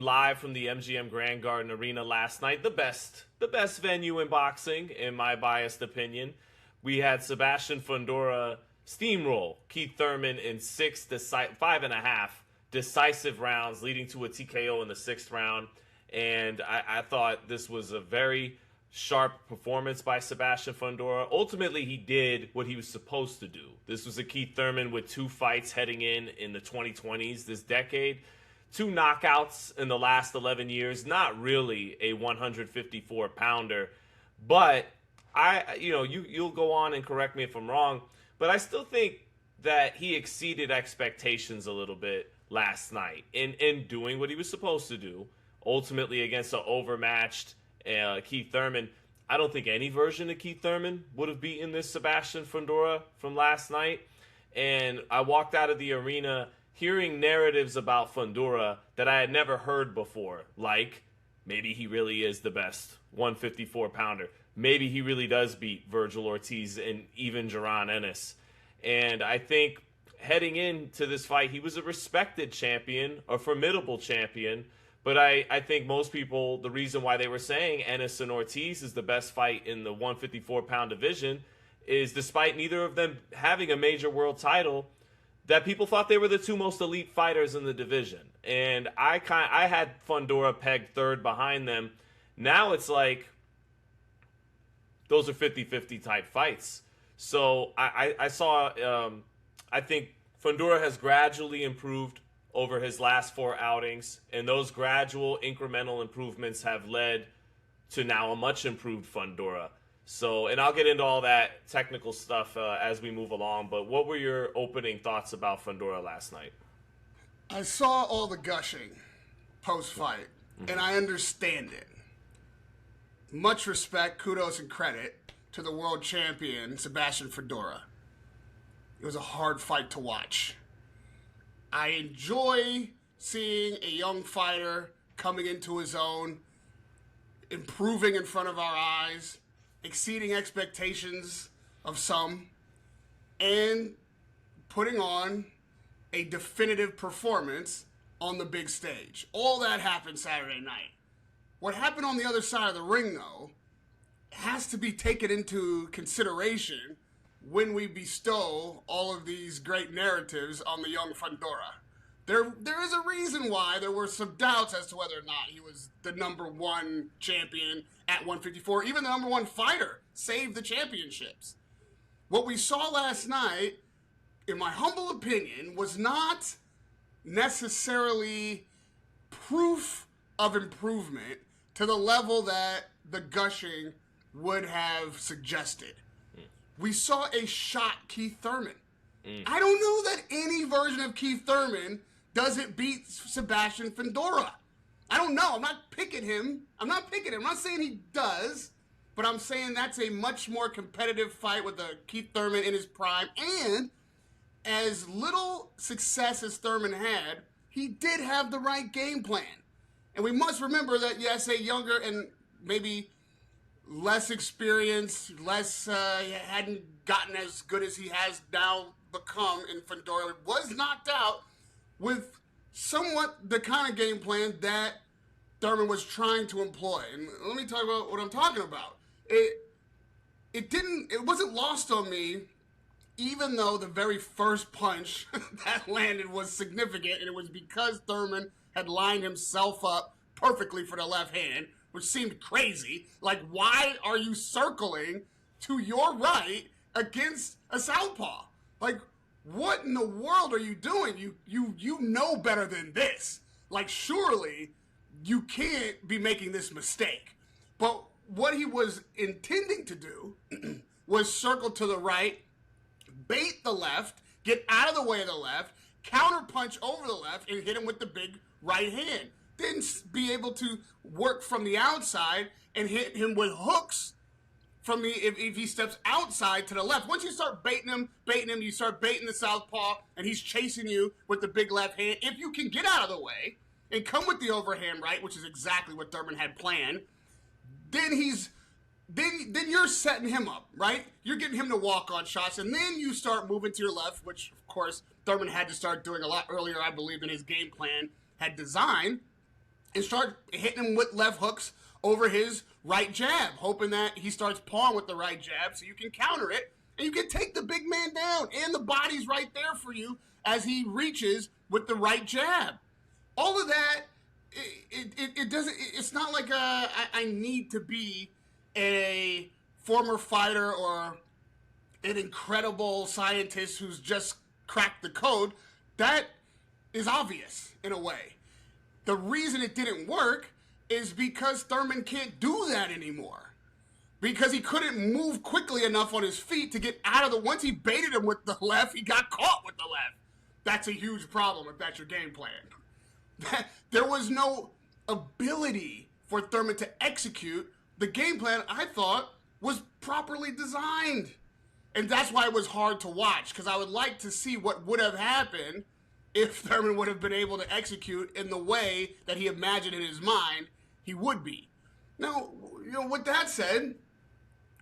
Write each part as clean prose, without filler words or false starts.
live from the MGM Grand Garden Arena last night. The best venue in boxing, in my biased opinion. We had Sebastian Fundora steamroll Keith Thurman in 5.5 decisive rounds, leading to a TKO in the 6th round. And I thought this was a very sharp performance by Sebastian Fundora. Ultimately, he did what he was supposed to do. This was a Keith Thurman with 2 fights heading in the 2020s, this decade. 2 knockouts in the last 11 years. Not really a 154-pounder. But you'll go on and correct me if I'm wrong, but I still think that he exceeded expectations a little bit last night in doing what he was supposed to do. Ultimately, against an overmatched Keith Thurman, I don't think any version of Keith Thurman would have beaten this Sebastian Fundora from last night. And I walked out of the arena hearing narratives about Fundora that I had never heard before, like maybe he really is the best 154-pounder. Maybe he really does beat Vergil Ortiz and even Jaron Ennis. And I think heading into this fight, he was a respected champion, a formidable champion. But I think most people, the reason why they were saying Ennis and Ortiz is the best fight in the 154-pound division is despite neither of them having a major world title, that people thought they were the 2 most elite fighters in the division. And I had Fundora pegged 3rd behind them. Now it's like those are 50-50 type fights. So I think Fundora has gradually improved over his last 4 outings, and those gradual incremental improvements have led to now a much improved Fundora. So, and I'll get into all that technical stuff as we move along, but what were your opening thoughts about Fundora last night? I saw all the gushing post-fight, and I understand it. Much respect, kudos, and credit to the world champion, Sebastian Fundora. It was a hard fight to watch. I enjoy seeing a young fighter coming into his own, improving in front of our eyes, exceeding expectations of some, and putting on a definitive performance on the big stage. All that happened Saturday night. What happened on the other side of the ring, though, has to be taken into consideration when we bestow all of these great narratives on the young Fundora. There is a reason why there were some doubts as to whether or not he was the number 1 champion at 154. Even the number 1 fighter saved the championships. What we saw last night, in my humble opinion, was not necessarily proof of improvement to the level that the gushing would have suggested. We saw a shot Keith Thurman. I don't know that any version of Keith Thurman doesn't beat Sebastian Fundora. I don't know. I'm not picking him. I'm not saying he does, but I'm saying that's a much more competitive fight with a Keith Thurman in his prime. And as little success as Thurman had, he did have the right game plan. And we must remember that, yes, a younger and maybe less experienced, hadn't gotten as good as he has now become in Fondora, was knocked out with somewhat the kind of game plan that Thurman was trying to employ. And let me talk about what I'm talking about. It wasn't lost on me, even though the very first punch that landed was significant, and it was because Thurman had lined himself up perfectly for the left hand, which seemed crazy. Like, why are you circling to your right against a southpaw? Like, what in the world are you doing? You know better than this. Like, surely you can't be making this mistake. But what he was intending to do was circle to the right, bait the left, get out of the way of the left, counter punch over the left, and hit him with the big right hand. Then be able to work from the outside and hit him with hooks from if he steps outside to the left. Once you start baiting him, you start baiting the southpaw, and he's chasing you with the big left hand. If you can get out of the way and come with the overhand right, which is exactly what Thurman had planned, then you're setting him up, right? You're getting him to walk on shots, and then you start moving to your left, which, of course, Thurman had to start doing a lot earlier, I believe, than his game plan had designed. and start hitting him with left hooks over his right jab, hoping that he starts pawing with the right jab so you can counter it and you can take the big man down. And the body's right there for you as he reaches with the right jab. All of that, it doesn't, it's not like I need to be a former fighter or an incredible scientist who's just cracked the code. That is obvious in a way. The reason it didn't work is because Thurman can't do that anymore. Because he couldn't move quickly enough on his feet to get out of the... Once he baited him with the left, he got caught with the left. That's a huge problem if that's your game plan. There was no ability for Thurman to execute the game plan I thought was properly designed. And that's why it was hard to watch, because I would like to see what would have happened if Thurman would have been able to execute in the way that he imagined in his mind he would be. Now, with that said,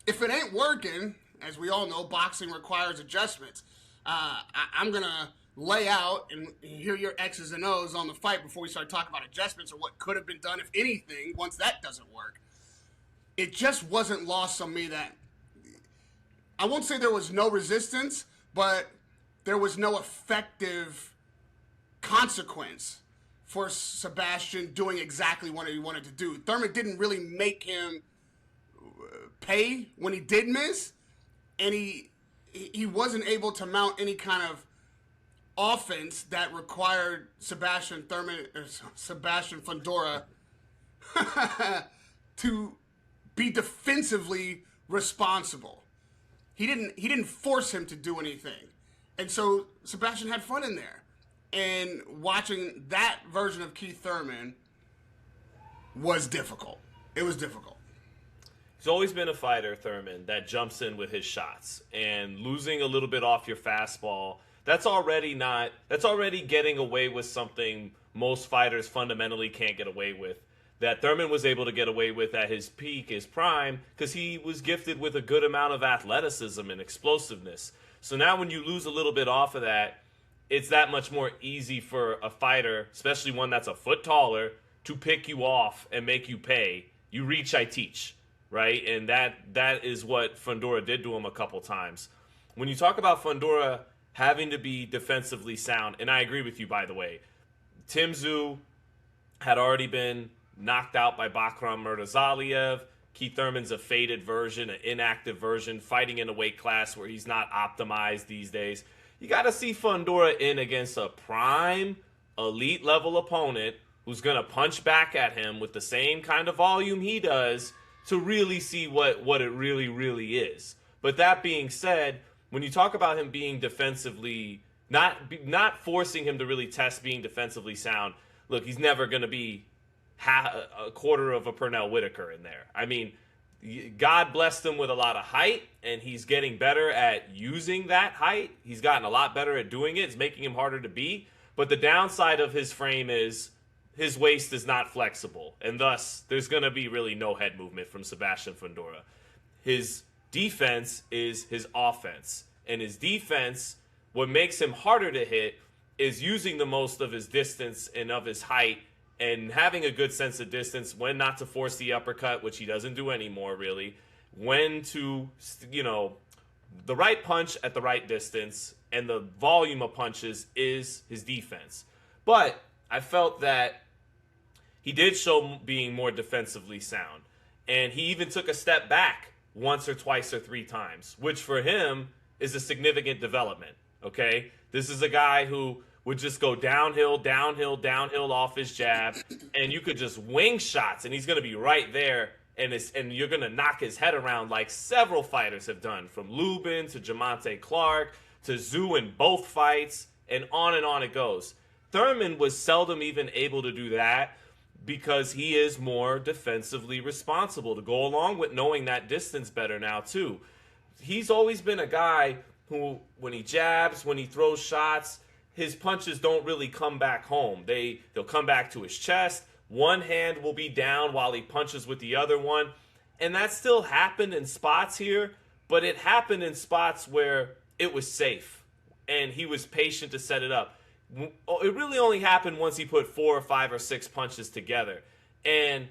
if it ain't working, as we all know, boxing requires adjustments. I'm going to lay out and hear your X's and O's on the fight before we start talking about adjustments or what could have been done, if anything, once that doesn't work. It just wasn't lost on me that, I won't say there was no resistance, but there was no effective consequence for Sebastian doing exactly what he wanted to do. Thurman didn't really make him pay when he did miss, and he wasn't able to mount any kind of offense that required Sebastian Fundora to be defensively responsible. He didn't force him to do anything. And so Sebastian had fun in there. And watching that version of Keith Thurman was difficult. It was difficult. He's always been a fighter, Thurman, that jumps in with his shots. And losing a little bit off your fastball, that's already getting away with something most fighters fundamentally can't get away with. That Thurman was able to get away with at his peak, his prime, because he was gifted with a good amount of athleticism and explosiveness. So now when you lose a little bit off of that, it's that much more easy for a fighter, especially one that's a foot taller, to pick you off and make you pay. You reach, I teach, right? And that is what Fondora did to him a couple times. When you talk about Fondora having to be defensively sound, and I agree with you, by the way, Tim Tszyu had already been knocked out by Bakram Murtazaliev. Keith Thurman's a faded version, an inactive version, fighting in a weight class where he's not optimized these days. You got to see Fondora in against a prime, elite-level opponent who's going to punch back at him with the same kind of volume he does to really see what it really, really is. But that being said, when you talk about him being defensively, not forcing him to really test being defensively sound, look, he's never going to be a quarter of a Pernell Whitaker in there. I mean, God blessed him with a lot of height, and he's getting better at using that height. He's gotten a lot better at doing it. It's making him harder to beat. But the downside of his frame is his waist is not flexible, and thus there's going to be really no head movement from Sebastian Fundora. His defense is his offense, and his defense, what makes him harder to hit, is using the most of his distance and of his height and having a good sense of distance, when not to force the uppercut, which he doesn't do anymore, really. When to, the right punch at the right distance, and the volume of punches is his defense. But I felt that he did show being more defensively sound. And he even took a step back once or twice or three times, which for him is a significant development, okay? This is a guy who would just go downhill off his jab, and you could just wing shots, and he's going to be right there, and you're going to knock his head around like several fighters have done, from Lubin to Jamonte Clark to Tszyu in both fights, and on it goes. Thurman was seldom even able to do that because he is more defensively responsible, to go along with knowing that distance better now too. He's always been a guy who, when he jabs, when he throws shots, his punches don't really come back home. They'll come back to his chest. One hand will be down while he punches with the other one. And that still happened in spots here, but it happened in spots where it was safe and he was patient to set it up. it really only happened once he put 4 or 5 or 6 punches together. And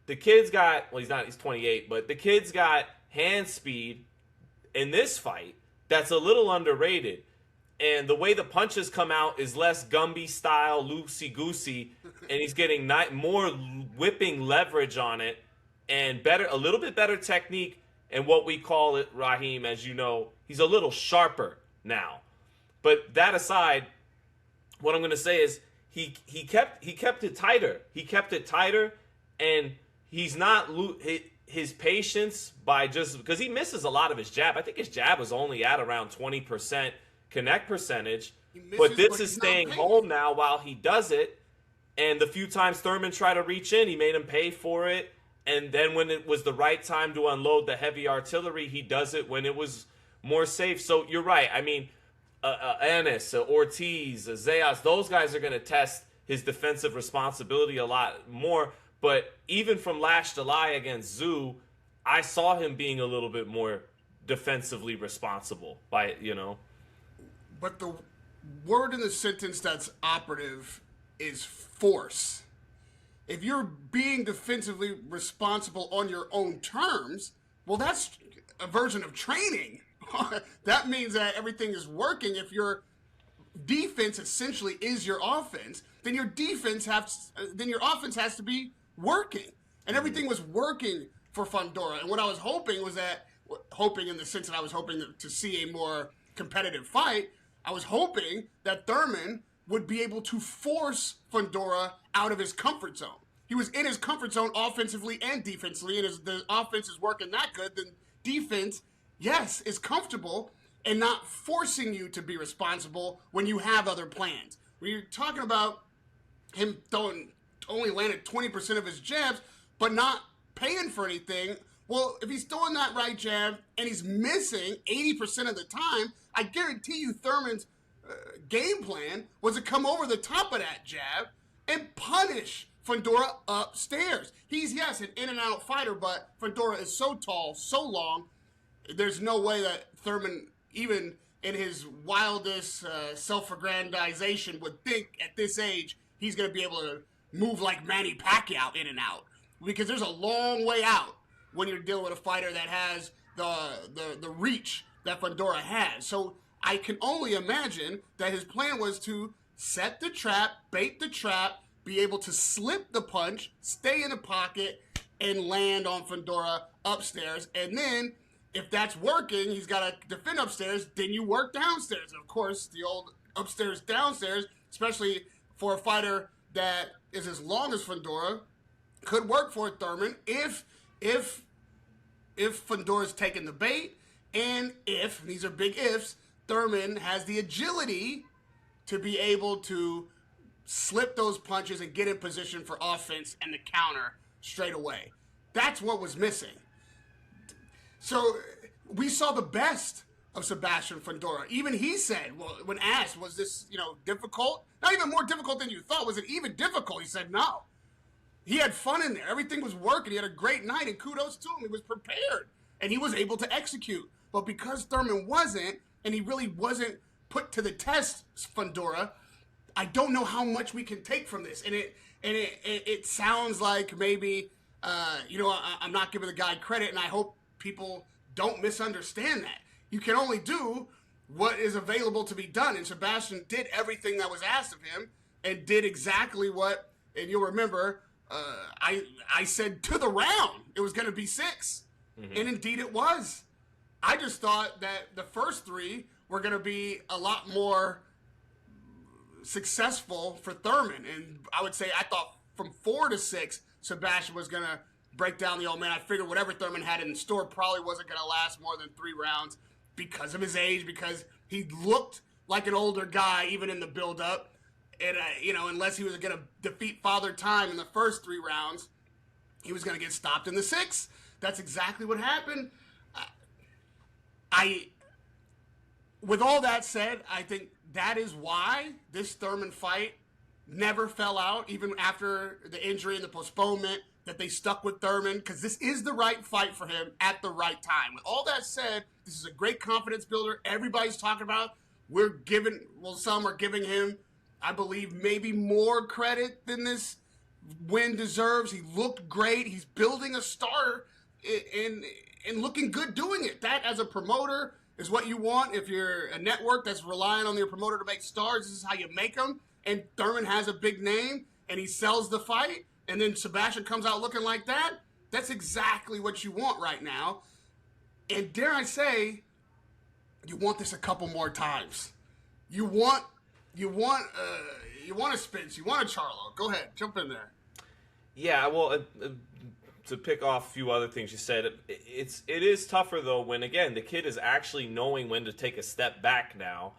the kid's got, well, he's 28, but the kid's got hand speed in this fight that's a little underrated. And the way the punches come out is less Gumby style, loosey-goosey, and he's getting more whipping leverage on it and a little bit better technique. And what we call it, Raheem, as you know, he's a little sharper now. But that aside, what I'm going to say is he kept it tighter. He kept it tighter, and he's not his patience by just because he misses a lot of his jab. I think his jab was only at around 20% connect percentage. But this is staying home now while he does it. And the few times Thurman tried to reach in, he made him pay for it. And then when it was the right time to unload the heavy artillery, he does it when it was more safe. So you're right. I mean, Ennis, Ortiz, Zayas, those guys are going to test his defensive responsibility a lot more. But even from last July against Zoo, I saw him being a little bit more defensively responsible by, But the word in the sentence that's operative is force. If you're being defensively responsible on your own terms, well, that's a version of training. That means that everything is working. If your defense essentially is your offense, then your offense has to be working. And everything was working for Fondora. And what I was hoping was that, in the sense that I was hoping to see a more competitive fight, I was hoping that Thurman would be able to force Fondora out of his comfort zone. He was in his comfort zone offensively and defensively, and as the offense is working that good, then defense, yes, is comfortable and not forcing you to be responsible when you have other plans. When you're talking about him only landed 20% of his jabs, but not paying for anything, well, if he's throwing that right jab and he's missing 80% of the time, I guarantee you Thurman's game plan was to come over the top of that jab and punish Fondora upstairs. He's, yes, an in-and-out fighter, but Fondora is so tall, so long, there's no way that Thurman, even in his wildest self-aggrandization, would think at this age he's going to be able to move like Manny Pacquiao in and out. Because there's a long way out when you're dealing with a fighter that has the reach that Fondora has. So I can only imagine that his plan was to set the trap, bait the trap, be able to slip the punch, stay in the pocket, and land on Fondora upstairs. And then, if that's working, he's got to defend upstairs, then you work downstairs. And of course, the old upstairs, downstairs, especially for a fighter that is as long as Fondora, could work for Thurman if Fondora's taking the bait, and if, these are big ifs, Thurman has the agility to be able to slip those punches and get in position for offense and the counter straight away. That's what was missing. So we saw the best of Sebastian Fundora. Even he said, well, when asked, was this, difficult? Not even more difficult than you thought. Was it even difficult? He said, no. He had fun in there. Everything was working. He had a great night, and kudos to him. He was prepared, and he was able to execute. But because Thurman wasn't, and he really wasn't put to the test, Fundora, I don't know how much we can take from this. And it sounds like maybe, I'm not giving the guy credit, and I hope people don't misunderstand that. You can only do what is available to be done, and Sebastian did everything that was asked of him and did exactly what, and you'll remember, I said to the round it was going to be 6, and indeed it was. I just thought that the first 3 were going to be a lot more successful for Thurman, and I would say I thought from 4 to 6 Sebastian was going to break down the old man. I figured whatever Thurman had in store probably wasn't going to last more than 3 rounds because of his age, because he looked like an older guy even in the build-up. And, unless he was going to defeat Father Time in the first 3 rounds, he was going to get stopped in the 6th. That's exactly what happened. With all that said, I think that is why this Thurman fight never fell out, even after the injury and the postponement, that they stuck with Thurman, because this is the right fight for him at the right time. With all that said, this is a great confidence builder. Everybody's talking about, some are giving him I believe, maybe more credit than this win deserves. He looked great. He's building a star and looking good doing it. That, as a promoter, is what you want. If you're a network that's relying on your promoter to make stars, this is how you make them. And Thurman has a big name, and he sells the fight, and then Sebastian comes out looking like that. That's exactly what you want right now. And dare I say, you want this a couple more times. You want a Spence, you want a Charlo. Go ahead, jump in there. Yeah, well, to pick off a few other things you said, it is tougher though when, again, the kid is actually knowing when to take a step back now,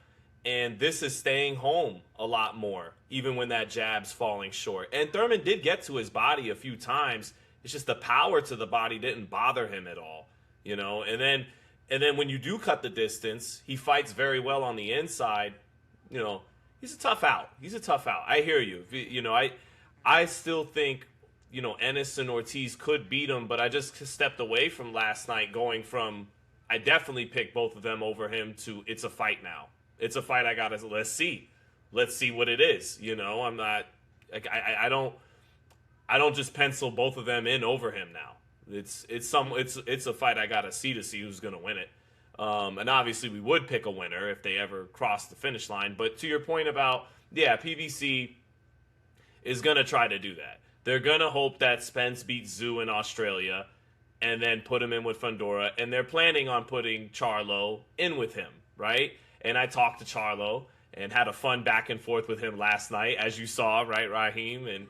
and this is staying home a lot more, even when that jab's falling short. And Thurman did get to his body a few times. It's just the power to the body didn't bother him at all, you know. And then when you do cut the distance, he fights very well on the inside. You know, he's a tough out. I hear you. You know, I still think, you know, Ennis and Ortiz could beat him, but I just stepped away from last night, going from I definitely picked both of them over him to it's a fight now. It's a fight. Let's see what it is. You know, I'm not like I don't just pencil both of them in over him now. It's a fight I gotta see to see who's gonna win it. And obviously we would pick a winner if they ever cross the finish line. But to your point about, yeah, PBC is gonna try to do that. They're gonna hope that Spence beats Zoo in Australia and then put him in with Fondora, and they're planning on putting Charlo in with him, right? And I talked to Charlo and had a fun back and forth with him last night, as you saw, right, Raheem? And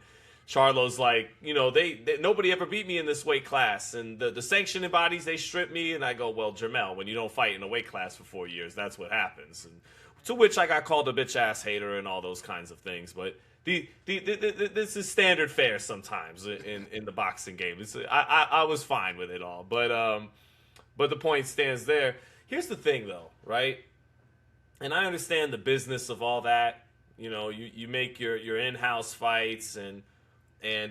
Charlo's like, you know, they nobody ever beat me in this weight class, and the sanctioning bodies, they strip me. And I go, well, Jermell, when you don't fight in a weight class for 4 years, that's what happens. And to which I got called a bitch ass hater and all those kinds of things. But this is standard fare sometimes in the boxing game. I was fine with it all, but the point stands there. Here's the thing, though, right? And I understand the business of all that. You know, you make your in-house fights, and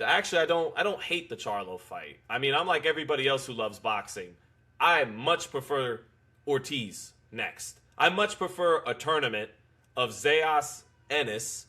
actually I don't hate the Charlo fight. I mean, I'm like everybody else who loves boxing. I much prefer Ortiz next. I much prefer a tournament of Zayas, Ennis,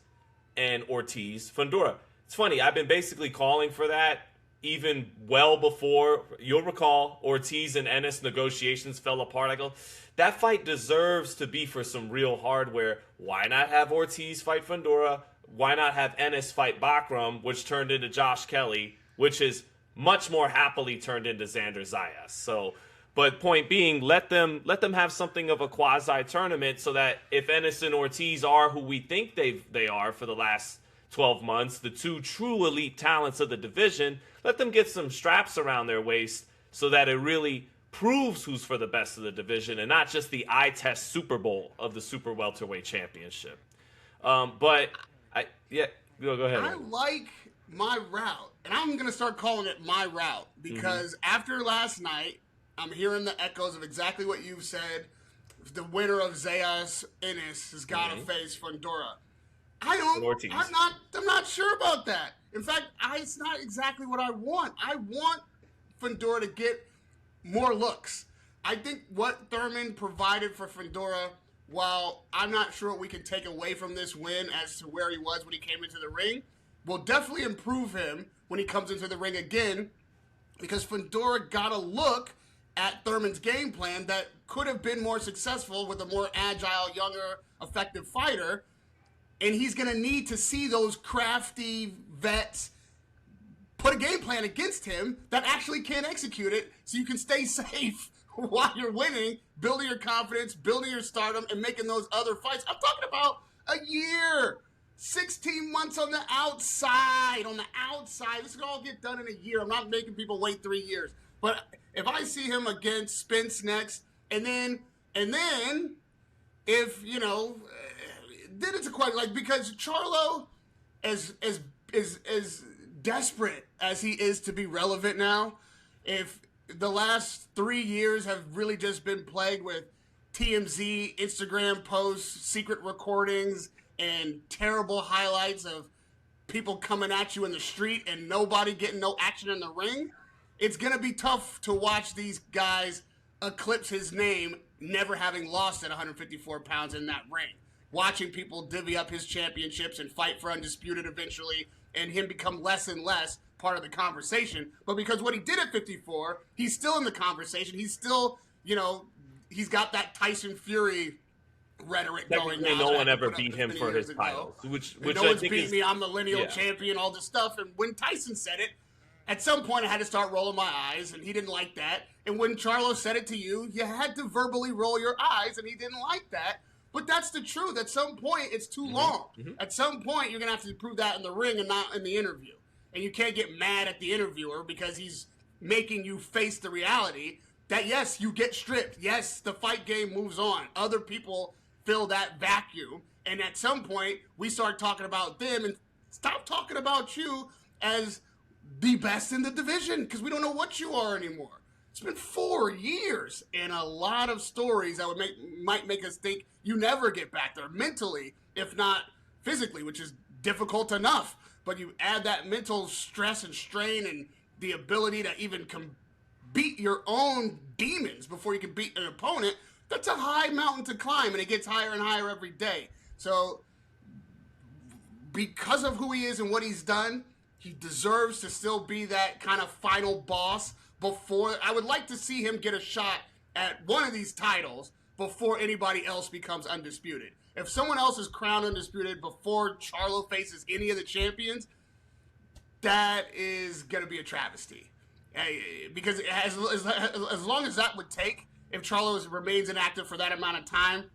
and Ortiz, Fondora. It's funny, I've been basically calling for that even well before, you'll recall, Ortiz and Ennis negotiations fell apart. I go, that fight deserves to be for some real hardware. Why not have Ortiz fight Fondora? Why not have Ennis fight Bakram, which turned into Josh Kelly, which is much more happily turned into Xander Zayas. So, but point being, let them have something of a quasi-tournament so that if Ennis and Ortiz are who we think they are for the last 12 months, the two true elite talents of the division, let them get some straps around their waist so that it really proves who's for the best of the division and not just the eye test Super Bowl of the Super Welterweight Championship. Go ahead. I like my route, and I'm going to start calling it my route because after last night, I'm hearing the echoes of exactly what you've said. The winner of Zayas Ennis has got to face Fondora. I'm not sure about that. In fact, it's not exactly what I want. I want Fondora to get more looks. I think what Thurman provided for Fondora, while I'm not sure what we can take away from this win as to where he was when he came into the ring, will definitely improve him when he comes into the ring again, because Fondora got a look at Thurman's game plan that could have been more successful with a more agile, younger, effective fighter. And he's going to need to see those crafty vets put a game plan against him that actually can execute it so you can stay safe while you're winning, building your confidence, building your stardom, and making those other fights. I'm talking about a year, 16 months on the outside. This can all get done in a year. I'm not making people wait 3 years. But if I see him against Spence next, and then if, you know, then it's a question, like, because Charlo, as desperate as he is to be relevant now, if the last 3 years have really just been plagued with TMZ, Instagram posts, secret recordings, and terrible highlights of people coming at you in the street and nobody getting no action in the ring, it's going to be tough to watch these guys eclipse his name, never having lost at 154 pounds in that ring. watching people divvy up his championships and fight for undisputed eventually, and him become less and less part of the conversation. But because what he did at 54, he's still in the conversation. He's still, he's got that Tyson Fury rhetoric going now. No one ever beat him for his titles. Which no one's beat me. I'm the lineal champion, all this stuff. And when Tyson said it, at some point I had to start rolling my eyes, and he didn't like that. And when Charlo said it to you, you had to verbally roll your eyes, and he didn't like that. But that's the truth. At some point, it's too long. Mm-hmm. At some point, you're going to have to prove that in the ring and not in the interview. And you can't get mad at the interviewer because he's making you face the reality that, yes, you get stripped. Yes, the fight game moves on. Other people fill that vacuum. And at some point, we start talking about them and stop talking about you as the best in the division because we don't know what you are anymore. It's been 4 years and a lot of stories that might make us think you never get back there mentally, if not physically, which is difficult enough. But you add that mental stress and strain and the ability to even beat your own demons before you can beat an opponent. That's a high mountain to climb, and it gets higher and higher every day. So because of who he is and what he's done, he deserves to still be that kind of final boss. Before I would like to see him get a shot at one of these titles before anybody else becomes undisputed. If someone else is crowned undisputed before Charlo faces any of the champions, that is going to be a travesty. Because as long as that would take, if Charlo remains inactive for that amount of time,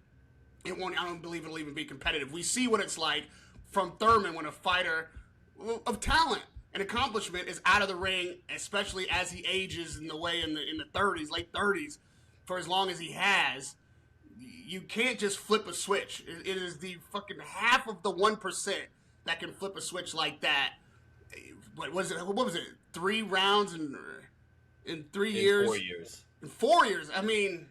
I don't believe it'll even be competitive. We see what it's like from Thurman when a fighter of talent and accomplishment is out of the ring, especially as he ages in the 30s, late 30s, for as long as he has. You can't just flip a switch. It is the fucking half of the 1% that can flip a switch like that. What was it? 3 rounds in 3 years? 4 years. In 4 years. I mean,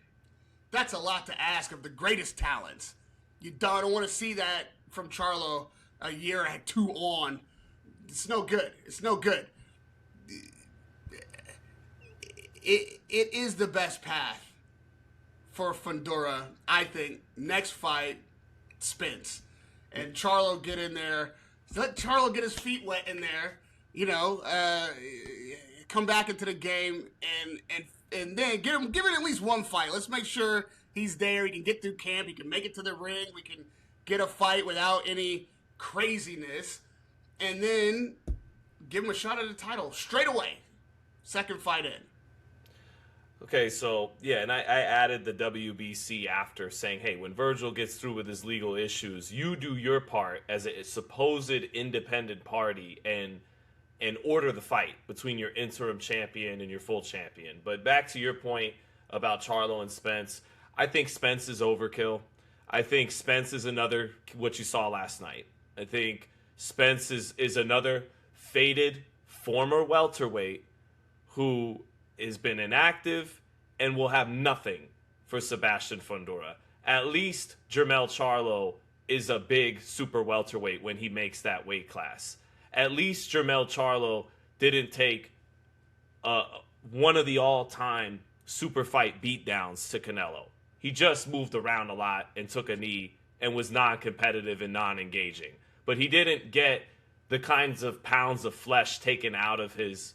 that's a lot to ask of the greatest talents. You don't want to see that from Charlo a year or 2 on. It's no good. It's no good. It is the best path for Fondora, I think. Next fight, Spence. And Charlo get in there. Let Charlo get his feet wet in there. Come back into the game and then give him at least one fight. Let's make sure he's there. He can get through camp. He can make it to the ring. We can get a fight without any craziness. And then give him a shot at the title straight away. Second fight in. Okay, so, yeah, and I added the WBC after saying, hey, when Vergil gets through with his legal issues, you do your part as a supposed independent party and order the fight between your interim champion and your full champion. But back to your point about Charlo and Spence, I think Spence is overkill. I think Spence is another, what you saw last night. I think Spence is another faded former welterweight who has been inactive and will have nothing for Sebastian Fundora. At least Jermell Charlo is a big super welterweight when he makes that weight class. At least Jermell Charlo didn't take one of the all-time super fight beatdowns to Canelo. He just moved around a lot and took a knee and was non-competitive and non-engaging. But he didn't get the kinds of pounds of flesh taken out of his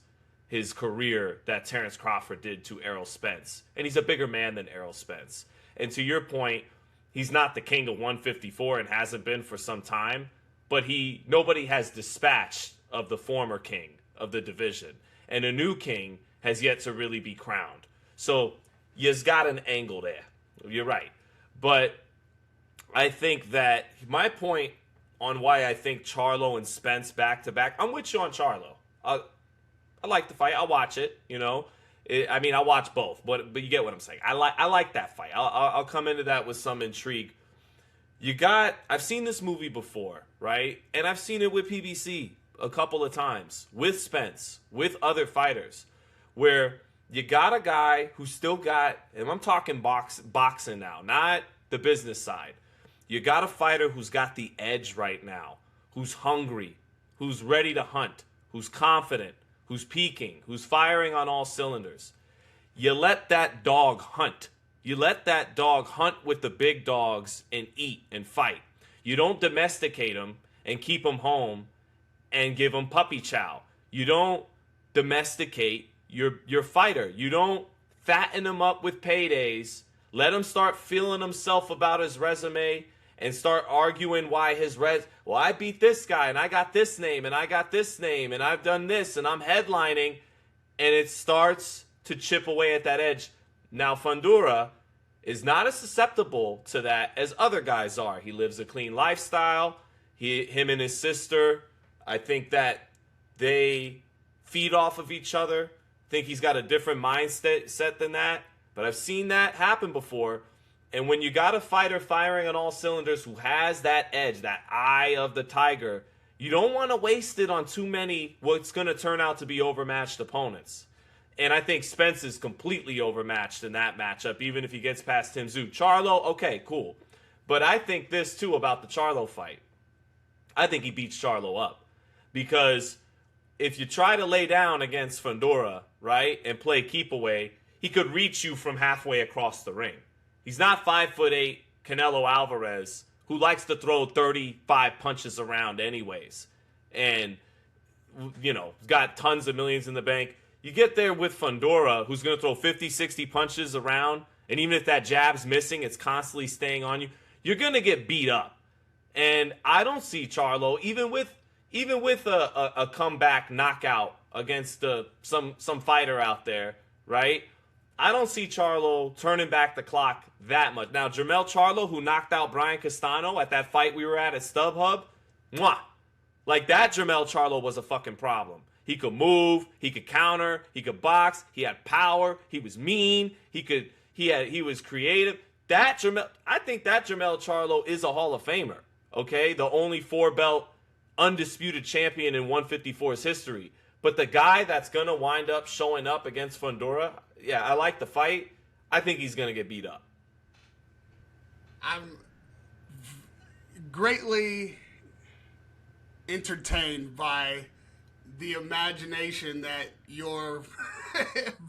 career that Terrence Crawford did to Errol Spence. And he's a bigger man than Errol Spence. And to your point, he's not the king of 154 and hasn't been for some time, but nobody has dispatched of the former king of the division. And a new king has yet to really be crowned. So you've got an angle there. You're right. But I think that my point on why I think Charlo and Spence back-to-back, I'm with you on Charlo. I like the fight. I'll watch it, I'll watch both, but you get what I'm saying. I like that fight. I'll come into that with some intrigue. I've seen this movie before, right? And I've seen it with PBC a couple of times, with Spence, with other fighters, where you got a guy who's still got, and I'm talking boxing now, not the business side. You got a fighter who's got the edge right now, who's hungry, who's ready to hunt, who's confident, who's peaking, who's firing on all cylinders. You let that dog hunt. You let that dog hunt with the big dogs and eat and fight. You don't domesticate them and keep them home and give them puppy chow. You don't domesticate your fighter. You don't fatten him up with paydays. Let him start feeling himself about his resume and start arguing why well, I beat this guy and I got this name and I got this name and I've done this and I'm headlining, and it starts to chip away at that edge. Now, Fondora is not as susceptible to that as other guys are. He lives a clean lifestyle. Him and his sister, I think that they feed off of each other. I think he's got a different mindset than that. But I've seen that happen before. And when you got a fighter firing on all cylinders who has that edge, that eye of the tiger, you don't want to waste it on too many what's going to turn out to be overmatched opponents. And I think Spence is completely overmatched in that matchup, even if he gets past Tim Tszyu. Charlo, okay, cool. But I think this, too, about the Charlo fight. I think he beats Charlo up. Because if you try to lay down against Fondora, right, and play keep away, he could reach you from halfway across the ring. He's not 5'8" Canelo Alvarez, who likes to throw 35 punches around anyways. And, you know, got tons of millions in the bank. You get there with Fondora, who's going to throw 50, 60 punches around, and even if that jab's missing, it's constantly staying on you. You're going to get beat up. And I don't see Charlo, even with a comeback knockout against some fighter out there, right? I don't see Charlo turning back the clock that much. Now, Jermell Charlo, who knocked out Brian Castano at that fight we were at StubHub, mwah. Like, that Jermell Charlo was a fucking problem. He could move, he could counter, he could box, he had power, he was mean, he was creative. I think that Jermell Charlo is a Hall of Famer, okay? The only 4-belt undisputed champion in 154's history. But the guy that's going to wind up showing up against Fondora, yeah, I like the fight. I think he's going to get beat up. I'm greatly entertained by the imagination that your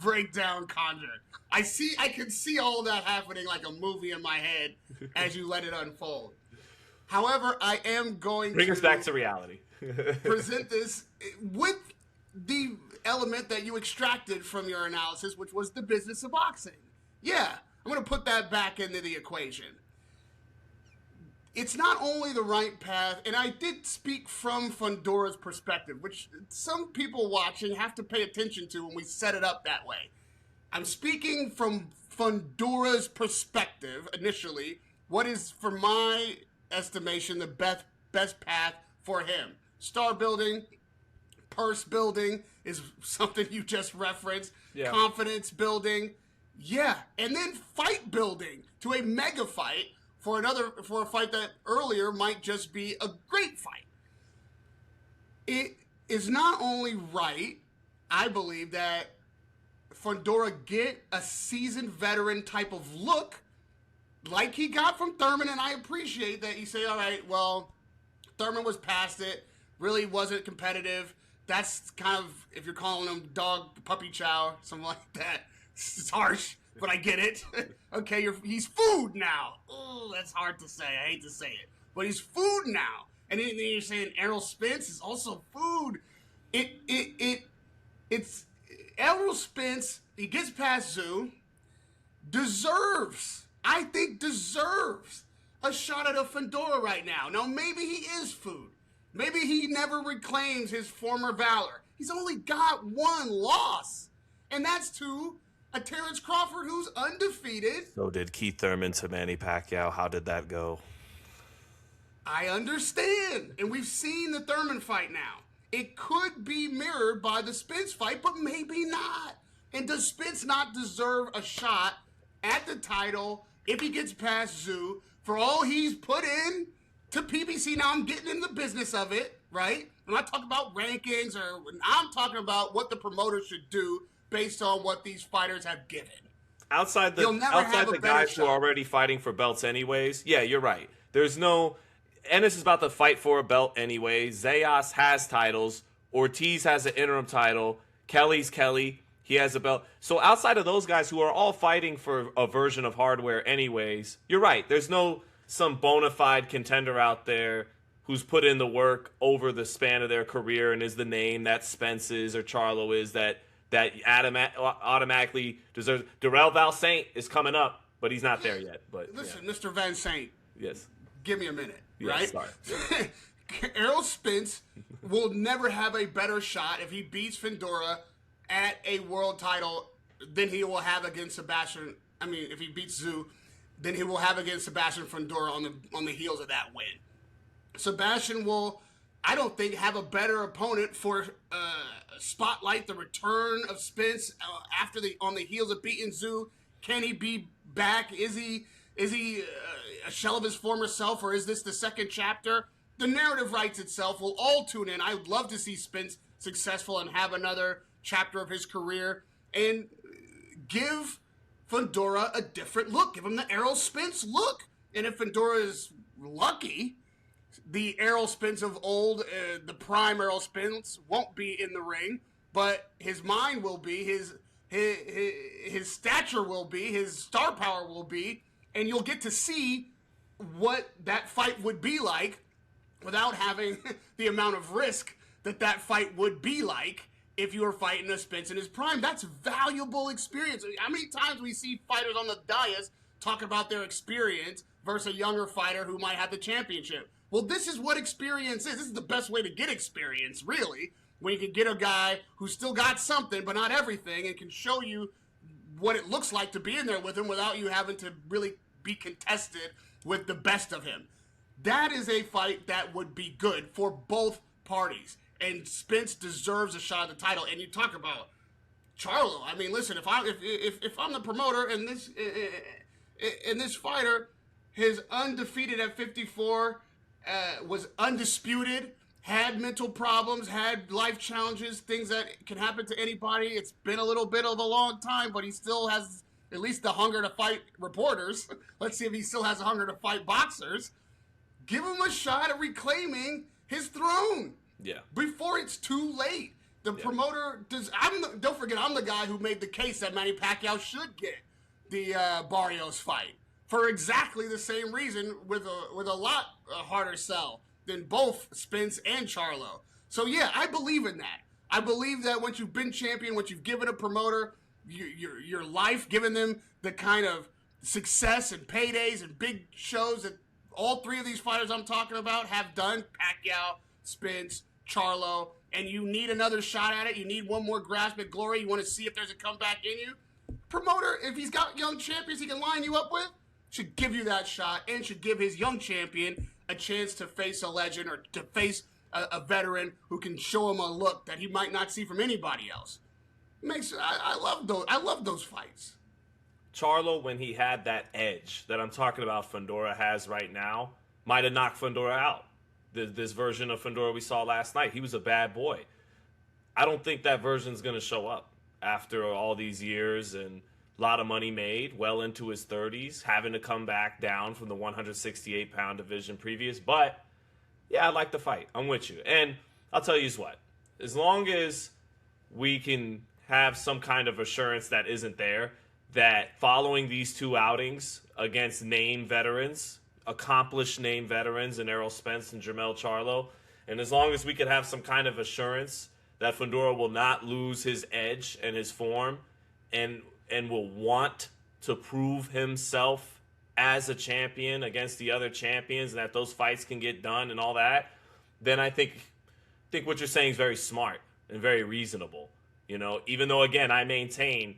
breakdown conjured. I can see all that happening like a movie in my head as you let it unfold. However, I am going bring us back to reality. Present this with the element that you extracted from your analysis, which was the business of boxing. Yeah, I'm going to put that back into the equation. It's not only the right path, and I did speak from Fondora's perspective, which some people watching have to pay attention to when we set it up that way. I'm speaking from Fondora's perspective initially. What is, for my estimation, the best path for him? Star building, purse building is something you just referenced. Yeah. Confidence building. Yeah. And then fight building to a mega fight for a fight that earlier might just be a great fight. It is not only right, I believe, that Fondora get a seasoned veteran type of look like he got from Thurman, and I appreciate that you say, all right, well, Thurman was past it, really wasn't competitive. That's kind of, if you're calling him dog puppy chow, something like that, it's harsh, but I get it. Okay, he's food now. Oh, that's hard to say. I hate to say it, but he's food now. And then you're saying Errol Spence is also food. It's Errol Spence. He gets past Tszyu. Deserves a shot at a Fondora right now. Now maybe he is food. Maybe he never reclaims his former valor. He's only got one loss, and that's to a Terrence Crawford who's undefeated. So did Keith Thurman to Manny Pacquiao. How did that go? I understand, and we've seen the Thurman fight now. It could be mirrored by the Spence fight, but maybe not. And does Spence not deserve a shot at the title if he gets past Tszyu for all he's put in to PBC? Now I'm getting in the business of it, right? I'm not talking about rankings, I'm talking about what the promoter should do based on what these fighters have given. Outside the guys who are already fighting for belts anyways, yeah, you're right. Ennis is about to fight for a belt anyway. Zayas has titles. Ortiz has an interim title. Kelly's Kelly. He has a belt. So outside of those guys who are all fighting for a version of hardware anyways, you're right. There's no some bona fide contender out there who's put in the work over the span of their career and is the name that Spence is or Charlo is that automatically deserves. Darrell Valsaint is coming up, but he's not there yet. But listen, yeah. Mr. Van Saint. Yes. Give me a minute, yes, right? Sorry. Errol Spence will never have a better shot if he beats Fondora at a world title than he will have against Sebastian. I mean, if he beats Zoo, then he will have against Sebastian Fundora on the heels of that win. Sebastian will, I don't think, have a better opponent for spotlight the return of Spence on the heels of beating Zoo. Can he be back? Is he a shell of his former self, or is this the second chapter? The narrative writes itself. We'll all tune in. I would love to see Spence successful and have another chapter of his career and give Fondora a different look. Give him the Errol Spence look. And if Fondora is lucky, the Errol Spence of old, the prime Errol Spence, won't be in the ring, but his mind will be, his stature will be, his star power will be, and you'll get to see what that fight would be like without having the amount of risk that fight would be like if you were fighting a Spence in his prime. That's valuable experience. How many times we see fighters on the dais talking about their experience versus a younger fighter who might have the championship? Well, this is what experience is. This is the best way to get experience, really, when you can get a guy who's still got something but not everything and can show you what it looks like to be in there with him without you having to really be contested with the best of him. That is a fight that would be good for both parties. And Spence deserves a shot at the title. And you talk about Charlo. I mean, listen, if I'm the promoter and this fighter, his undefeated at 54, was undisputed, had mental problems, had life challenges, things that can happen to anybody. It's been a little bit of a long time, but he still has at least the hunger to fight reporters. Let's see if he still has a hunger to fight boxers. Give him a shot at reclaiming his throne. Yeah. Before it's too late. The promoter does. Don't forget, I'm the guy who made the case that Manny Pacquiao should get the Barrios fight for exactly the same reason, with a lot harder sell than both Spence and Charlo. So yeah, I believe in that. I believe that once you've been champion, once you've given a promoter your life, given them the kind of success and paydays and big shows that all three of these fighters I'm talking about have done, Pacquiao, Spence, Charlo, and you need another shot at it, you need one more grasp at glory, you want to see if there's a comeback in you, promoter, if he's got young champions he can line you up with, should give you that shot and should give his young champion a chance to face a legend or to face a veteran who can show him a look that he might not see from anybody else. I love those fights. Charlo, when he had that edge that I'm talking about Fondora has right now, might have knocked Fondora out. This version of Fondora we saw last night, he was a bad boy. I don't think that version's going to show up after all these years and a lot of money made, well into his 30s, having to come back down from the 168-pound division previous. But, yeah, I like the fight. I'm with you. And I'll tell you what, as long as we can have some kind of assurance that isn't there, that following these two outings against name veterans, accomplished name veterans in Errol Spence and Jermell Charlo, and as long as we could have some kind of assurance that Fondora will not lose his edge and his form and will want to prove himself as a champion against the other champions and that those fights can get done and all that, then I think what you're saying is very smart and very reasonable. You know, even though, again, I maintain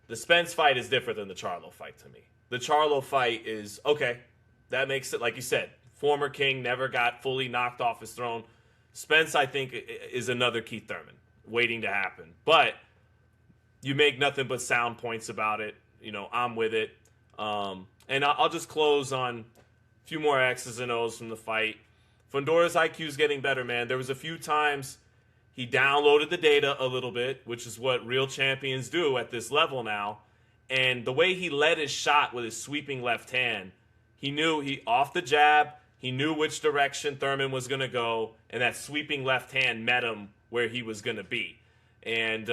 the Spence fight is different than the Charlo fight to me. The Charlo fight is, okay, that makes it, like you said, former king, never got fully knocked off his throne. Spence, I think, is another Keith Thurman waiting to happen. But you make nothing but sound points about it. You know, I'm with it. And I'll just close on a few more X's and O's from the fight. Fondora's IQ is getting better, man. There was a few times he downloaded the data a little bit, which is what real champions do at this level now. And the way he led his shot with his sweeping left hand, he knew off the jab, he knew which direction Thurman was going to go, and that sweeping left hand met him where he was going to be. And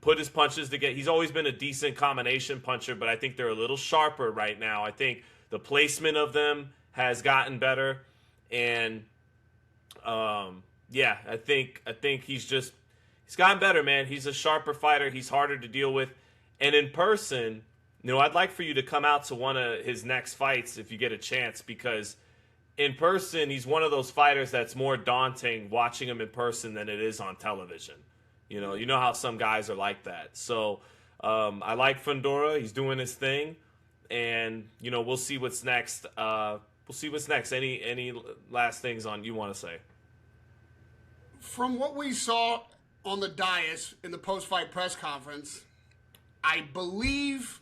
put his punches together. He's always been a decent combination puncher, but I think they're a little sharper right now. I think The placement of them has gotten better, and yeah, I think he's gotten better, man. He's a sharper fighter. He's harder to deal with, and in person, I'd like for you to come out to one of his next fights if you get a chance, because in person, he's one of those fighters that's more daunting watching him in person than it is on television. You know how some guys are like that. So I like Fondora. He's doing his thing, and we'll see what's next. Any last things you want to say? From what we saw on the dais in the post-fight press conference, I believe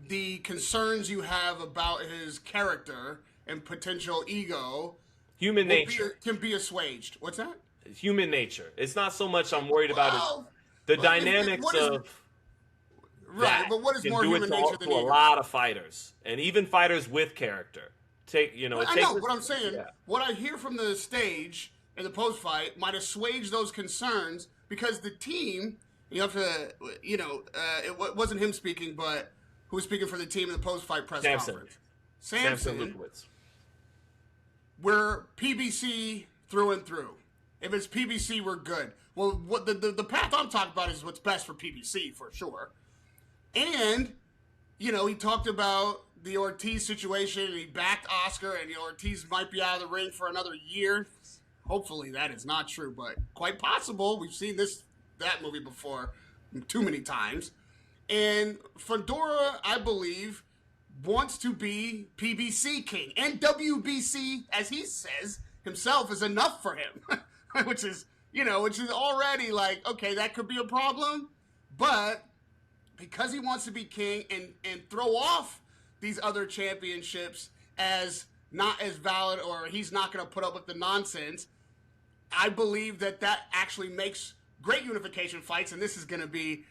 the concerns you have about his character and potential ego, human nature, can be assuaged. What's that? Human nature. It's not so much I'm worried about the dynamics of right. That but what is can more do human it nature to than a ego? lot of fighters, and even fighters with character. I know what I'm saying. Yeah. What I hear from the stage in the post-fight might assuage those concerns, because the team, you have to, it wasn't him speaking, but who was speaking for the team in the post-fight press conference? Samson Lukowitz. We're PBC through and through. If it's PBC, we're good. Well, what the path I'm talking about is what's best for PBC, for sure. And, he talked about the Ortiz situation, and he backed Oscar, and Ortiz might be out of the ring for another year. Hopefully that is not true, but quite possible. We've seen that movie before too many times. And Fondora, I believe, wants to be PBC king. And WBC, as he says himself, is enough for him. which is already like, okay, that could be a problem. But because he wants to be king and throw off these other championships as not as valid, or he's not going to put up with the nonsense, I believe that actually makes great unification fights. And this is going to be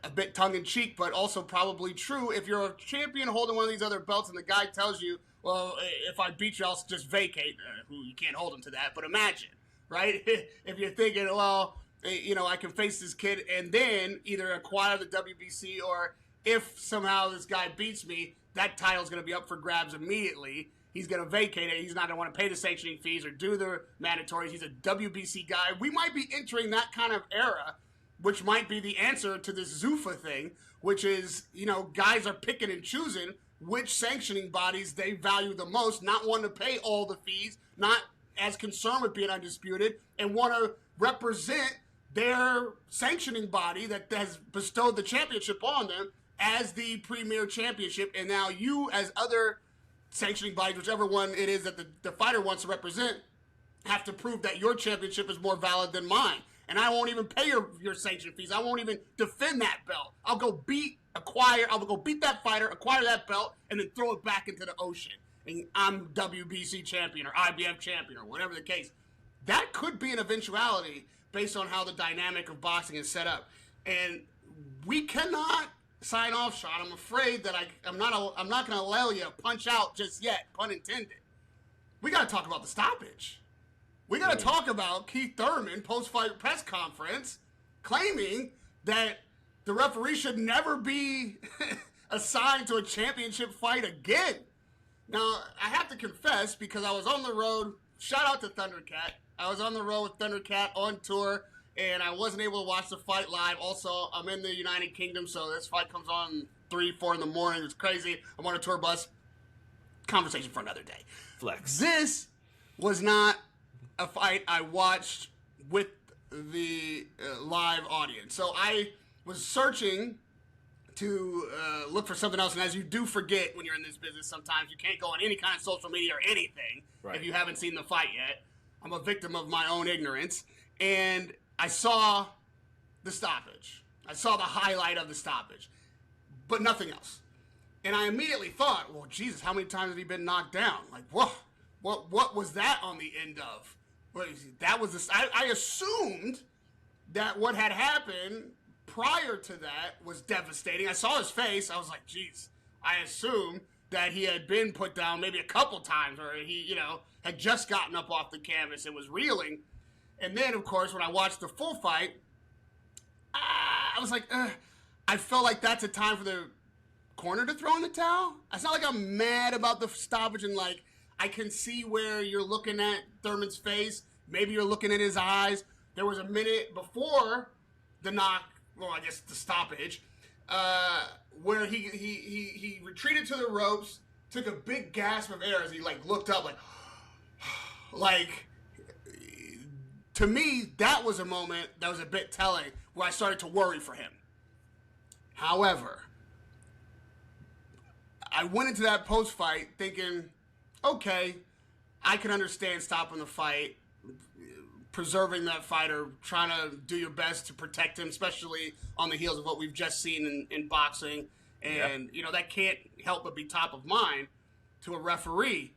a bit tongue-in-cheek, but also probably true. If you're a champion holding one of these other belts and the guy tells you, well, if I beat you, I'll just vacate. You can't hold him to that, but imagine, right? If you're thinking, well, I can face this kid and then either acquire the WBC, or if somehow this guy beats me, that title's going to be up for grabs immediately. He's going to vacate it. He's not going to want to pay the sanctioning fees or do the mandatories. He's a WBC guy. We might be entering that kind of era, which might be the answer to this Zuffa thing, which is, guys are picking and choosing which sanctioning bodies they value the most, not wanting to pay all the fees, not as concerned with being undisputed, and want to represent their sanctioning body that has bestowed the championship on them as the premier championship. And now you, as other sanctioning bodies, whichever one it is that the fighter wants to represent, have to prove that your championship is more valid than mine. And I won't even pay your sanction fees. I won't even defend that belt. I'll go beat that fighter, acquire that belt, and then throw it back into the ocean. And I'm WBC champion or IBF champion or whatever the case. That could be an eventuality based on how the dynamic of boxing is set up. And we cannot sign off, Sean. I'm afraid that I'm not going to allow you to punch out just yet, pun intended. We got to talk about the stoppage. We got to talk about Keith Thurman post-fight press conference claiming that the referee should never be assigned to a championship fight again. Now, I have to confess, because I was on the road, shout out to Thundercat. I was on the road with Thundercat on tour, and I wasn't able to watch the fight live. Also, I'm in the United Kingdom, so this fight comes on 3, 4 in the morning. It's crazy. I'm on a tour bus. Conversation for another day. Flex. This was not a fight I watched with the live audience. So I was searching to look for something else. And as you do forget when you're in this business, sometimes you can't go on any kind of social media or anything if you haven't seen the fight yet. I'm a victim of my own ignorance. And I saw the stoppage. I saw the highlight of the stoppage, but nothing else. And I immediately thought, well, Jesus, how many times have he been knocked down? Like, what was that on the end of? That was I assumed that what had happened prior to that was devastating. I saw his face. I was like, geez, I assumed that he had been put down maybe a couple times, or he, had just gotten up off the canvas and was reeling. And then, of course, when I watched the full fight, I was like, I felt like that's a time for the corner to throw in the towel. It's not like I'm mad about the stoppage and like I can see where you're looking at Thurman's face. Maybe you're looking at his eyes. There was a minute before the knock, well, I guess the stoppage, where he retreated to the ropes, took a big gasp of air as he like looked up like to me, that was a moment that was a bit telling where I started to worry for him. However, I went into that post-fight thinking, okay, I can understand stopping the fight, preserving that fighter, trying to do your best to protect him, especially on the heels of what we've just seen in boxing. And, that can't help but be top of mind to a referee.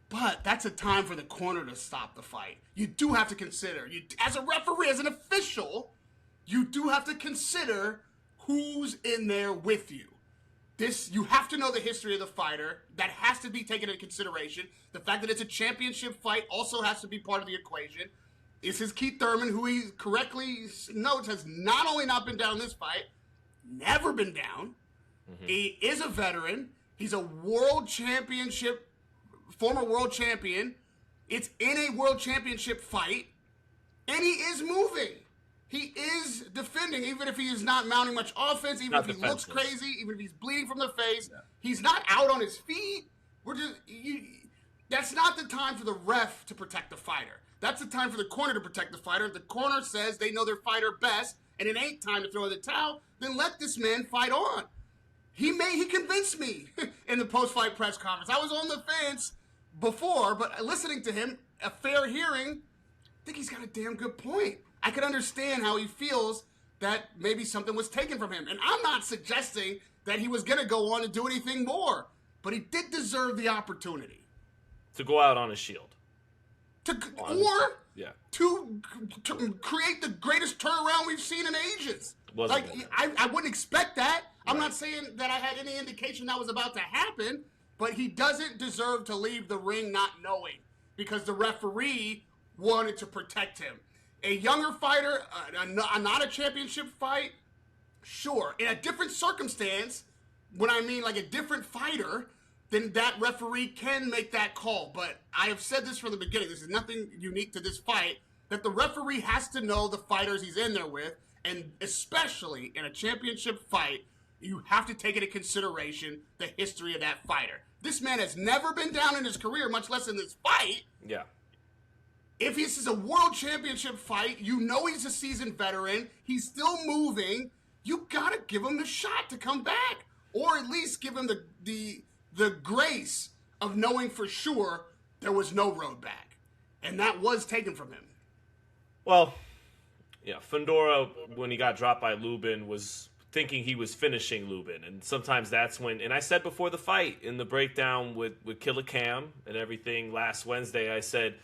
But that's a time for the corner to stop the fight. You do have to consider, as a referee, as an official, you do have to consider who's in there with you. You have to know the history of the fighter. That has to be taken into consideration. The fact that it's a championship fight also has to be part of the equation. This is Keith Thurman, who he correctly notes has not only not been down in this fight, never been down. Mm-hmm. He is a veteran. He's a former world champion. It's in a world championship fight, and he is moving. He is defending, even if he is not mounting much offense, even if he looks crazy, even if he's bleeding from the face. Yeah. He's not out on his feet. That's not the time for the ref to protect the fighter. That's the time for the corner to protect the fighter. If the corner says they know their fighter best and it ain't time to throw in the towel, then let this man fight on. He convinced me in the post-fight press conference. I was on the fence before, but listening to him, a fair hearing, I think he's got a damn good point. I could understand how he feels that maybe something was taken from him. And I'm not suggesting that he was going to go on and do anything more. But he did deserve the opportunity. To go out on a shield. To create the greatest turnaround we've seen in ages. I wouldn't expect that. I'm not saying that I had any indication that was about to happen. But he doesn't deserve to leave the ring not knowing. Because the referee wanted to protect him. A younger fighter, not a championship fight, sure. In a different circumstance, when I mean like a different fighter, then that referee can make that call. But I have said this from the beginning. This is nothing unique to this fight, that the referee has to know the fighters he's in there with. And especially in a championship fight, you have to take into consideration the history of that fighter. This man has never been down in his career, much less in this fight. Yeah. If this is a world championship fight, he's a seasoned veteran. He's still moving. You gotta give him the shot to come back, or at least give him the grace of knowing for sure there was no road back, and that was taken from him. Well, yeah, Fondora, when he got dropped by Lubin, was thinking he was finishing Lubin, and sometimes that's when. And I said before the fight in the breakdown with Killer Cam and everything last Wednesday, I said,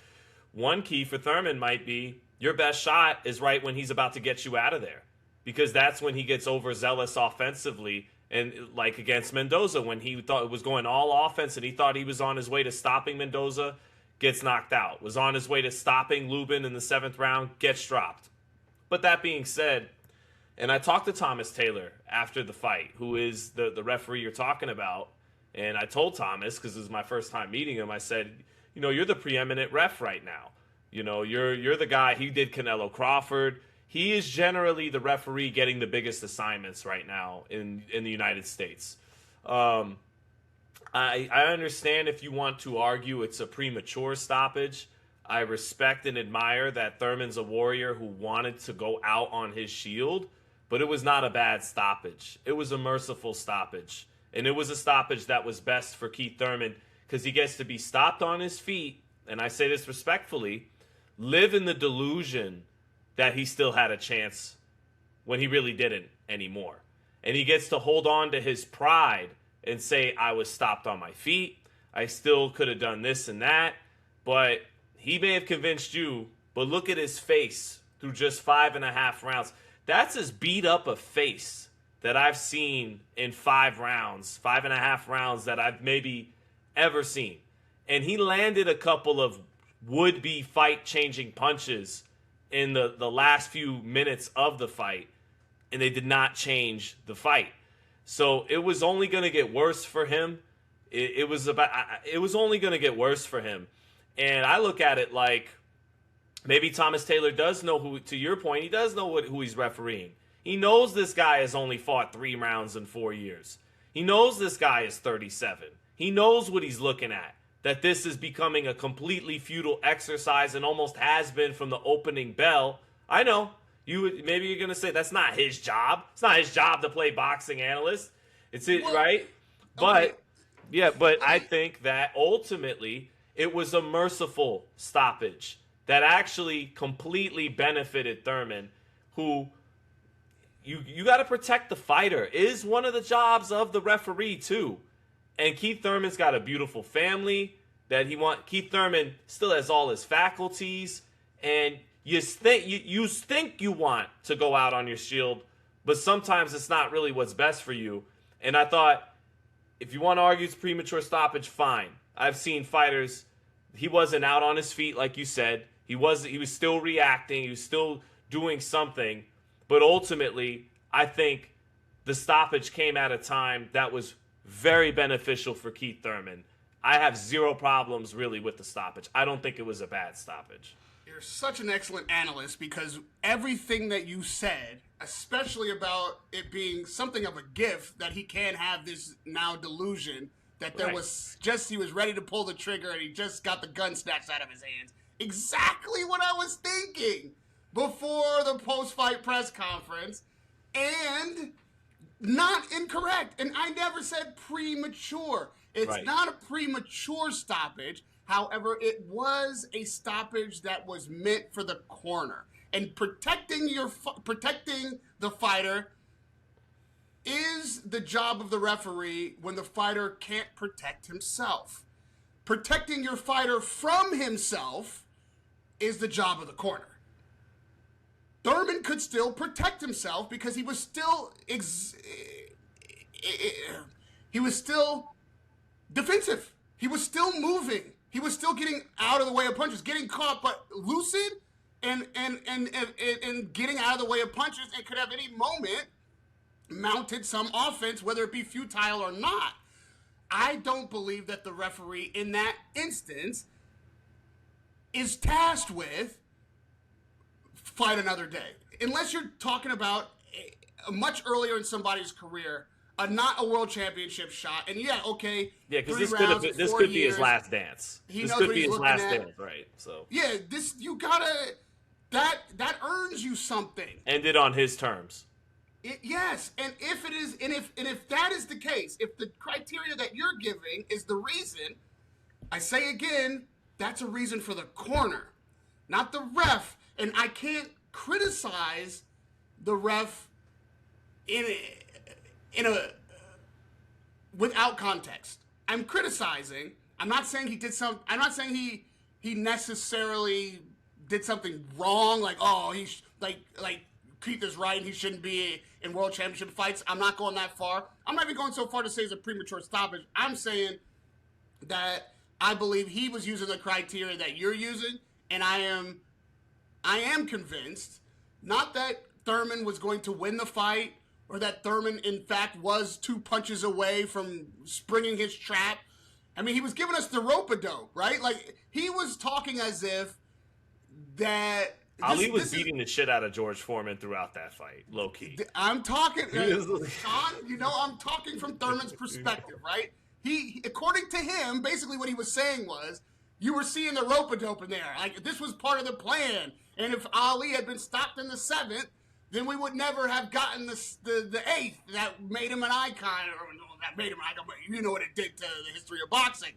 one key for Thurman might be your best shot is right when he's about to get you out of there, because that's when he gets overzealous offensively, and like against Mendoza when he thought it was going all offense and he thought he was on his way to stopping Mendoza, gets knocked out. Was on his way to stopping Lubin in the 7th round, gets dropped. But that being said, and I talked to Thomas Taylor after the fight, who is the referee you're talking about, and I told Thomas, because this is my first time meeting him, I said, you're the preeminent ref right now. You're the guy. He did Canelo Crawford. He is generally the referee getting the biggest assignments right now in the United States. I understand if you want to argue it's a premature stoppage. I respect and admire that Thurman's a warrior who wanted to go out on his shield, but it was not a bad stoppage. It was a merciful stoppage. And it was a stoppage that was best for Keith Thurman, because he gets to be stopped on his feet, and I say this respectfully, live in the delusion that he still had a chance when he really didn't anymore. And he gets to hold on to his pride and say, I was stopped on my feet, I still could have done this and that, but he may have convinced you, but look at his face through just 5.5 rounds. That's as beat up a face that I've seen in 5.5 rounds that I've maybe ever seen. And he landed a couple of would-be fight-changing punches in the last few minutes of the fight, and they did not change the fight. So it was only going to get worse for him. It was only going to get worse for him. And I look at it like maybe Thomas Taylor does know who, to your point, he does know who he's refereeing. He knows this guy has only fought 3 rounds in 4 years. He knows this guy is 37. He knows what he's looking at, that this is becoming a completely futile exercise and almost has been from the opening bell. I know. Maybe you're going to say that's not his job. It's not his job to play boxing analyst. It's it, well, right? But, yeah, but I think that ultimately it was a merciful stoppage that actually completely benefited Thurman, who you got to protect the fighter. It is one of the jobs of the referee, too. And Keith Thurman's got a beautiful family that Keith Thurman still has all his faculties, and you think you want to go out on your shield, but sometimes it's not really what's best for you. And I thought, if you want to argue it's premature stoppage, fine. I've seen fighters, he wasn't out on his feet like you said. He was still reacting. He was still doing something. But ultimately, I think the stoppage came at a time that was very beneficial for Keith Thurman. I have zero problems really with the stoppage. I don't think it was a bad stoppage. You're such an excellent analyst because everything that you said, especially about it being something of a gift that he can have this now delusion that there was just, he was ready to pull the trigger and he just got the gun snatched out of his hands. Exactly what I was thinking before the post-fight press conference, and not incorrect. And I never said premature. It's not a premature stoppage. However, it was a stoppage that was meant for the corner. And protecting the fighter is the job of the referee when the fighter can't protect himself. Protecting your fighter from himself is the job of the corner. Thurman could still protect himself because he was still defensive. He was still moving. He was still getting out of the way of punches, getting caught, but lucid and getting out of the way of punches, and could have any moment mounted some offense, whether it be futile or not. I don't believe that the referee in that instance is tasked with fight another day. Unless you're talking about much earlier in somebody's career, not a world championship shot. And yeah, okay. Yeah, because this could be his last dance. This could be his last dance, right? So yeah, that earns you something. Ended on his terms. Yes, and if that is the case, if the criteria that you're giving is the reason, I say again, that's a reason for the corner, not the ref. And I can't criticize the ref without context. I'm criticizing. I'm not saying he did I'm not saying he necessarily did something wrong. Like, oh, he's like Keith is right. He shouldn't be in world championship fights. I'm not going that far. I'm not even going so far to say it's a premature stoppage. I'm saying that I believe he was using the criteria that you're using, and I am convinced, not that Thurman was going to win the fight or that Thurman, in fact, was 2 punches away from springing his trap. I mean, he was giving us the rope-a-dope, right? Like, he was talking as if that... Ali was beating the shit out of George Foreman throughout that fight, low-key. I'm talking... Sean, I'm talking from Thurman's perspective, right? He, according to him, basically what he was saying was, you were seeing the rope-a-dope in there. Like, this was part of the plan. And if Ali had been stopped in the 7th, then we would never have gotten the 8th. That made him an icon. Or that made him an icon, but you know what it did to the history of boxing.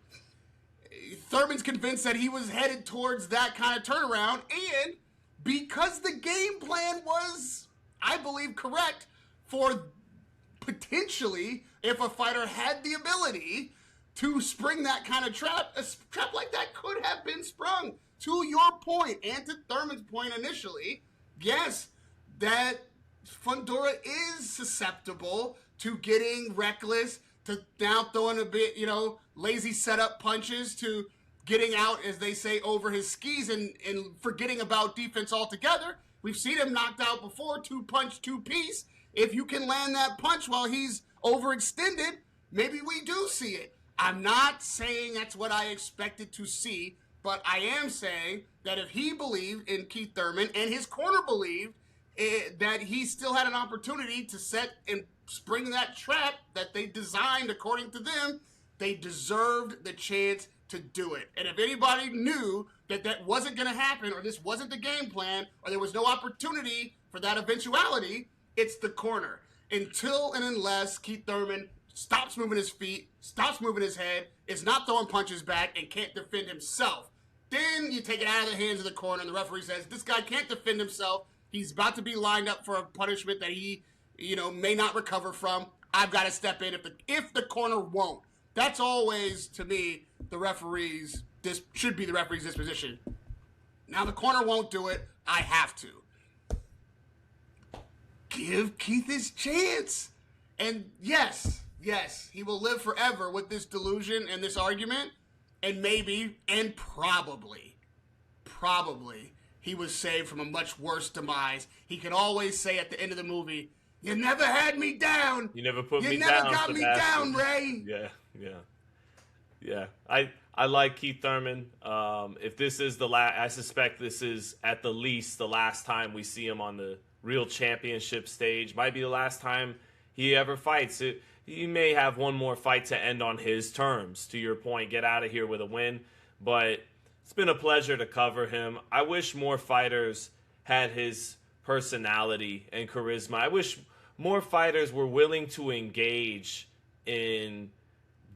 Thurman's convinced that he was headed towards that kind of turnaround. And because the game plan was, I believe, correct for potentially, if a fighter had the ability to spring that kind of trap, a trap like that could have been sprung. To your point, and to Thurman's point initially, yes, that Fondora is susceptible to getting reckless, to now throwing a bit, lazy setup punches, to getting out, as they say, over his skis and forgetting about defense altogether. We've seen him knocked out before, 2-punch, 2-piece. If you can land that punch while he's overextended, maybe we do see it. I'm not saying that's what I expected to see, but I am saying that if he believed in Keith Thurman and his corner believed that he still had an opportunity to set and spring that trap that they designed according to them, they deserved the chance to do it. And if anybody knew that that wasn't going to happen, or this wasn't the game plan, or there was no opportunity for that eventuality, it's the corner. Until and unless Keith Thurman stops moving his feet, stops moving his head, is not throwing punches back, and can't defend himself, then you take it out of the hands of the corner, and the referee says, this guy can't defend himself. He's about to be lined up for a punishment that he, may not recover from. I've got to step in if the corner won't. That's always, to me, this should be the referee's disposition. Now the corner won't do it. I have to. Give Keith his chance. And yes, he will live forever with this delusion and this argument. And maybe, and probably, he was saved from a much worse demise. He could always say at the end of the movie, you never had me down. You never put me down. You never got me down, Ray. Yeah. I like Keith Thurman. If this is the last, I suspect this is at the least the last time we see him on the real championship stage. Might be the last time he ever fights. He may have one more fight to end on his terms, to your point, get out of here with a win. But it's been a pleasure to cover him. I wish more fighters had his personality and charisma. I wish more fighters were willing to engage in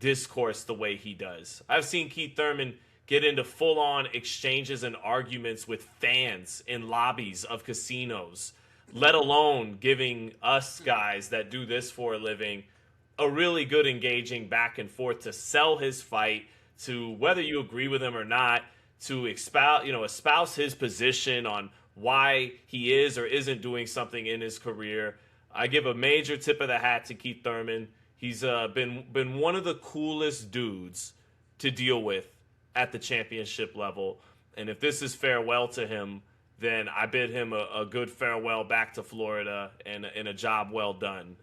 discourse the way he does. I've seen Keith Thurman get into full-on exchanges and arguments with fans in lobbies of casinos, let alone giving us guys that do this for a living a really good engaging back and forth to sell his fight, to whether you agree with him or not, to espouse his position on why he is or isn't doing something in his career. I give a major tip of the hat to Keith Thurman. He's been one of the coolest dudes to deal with at the championship level. And if this is farewell to him, then I bid him a good farewell back to Florida and a job well done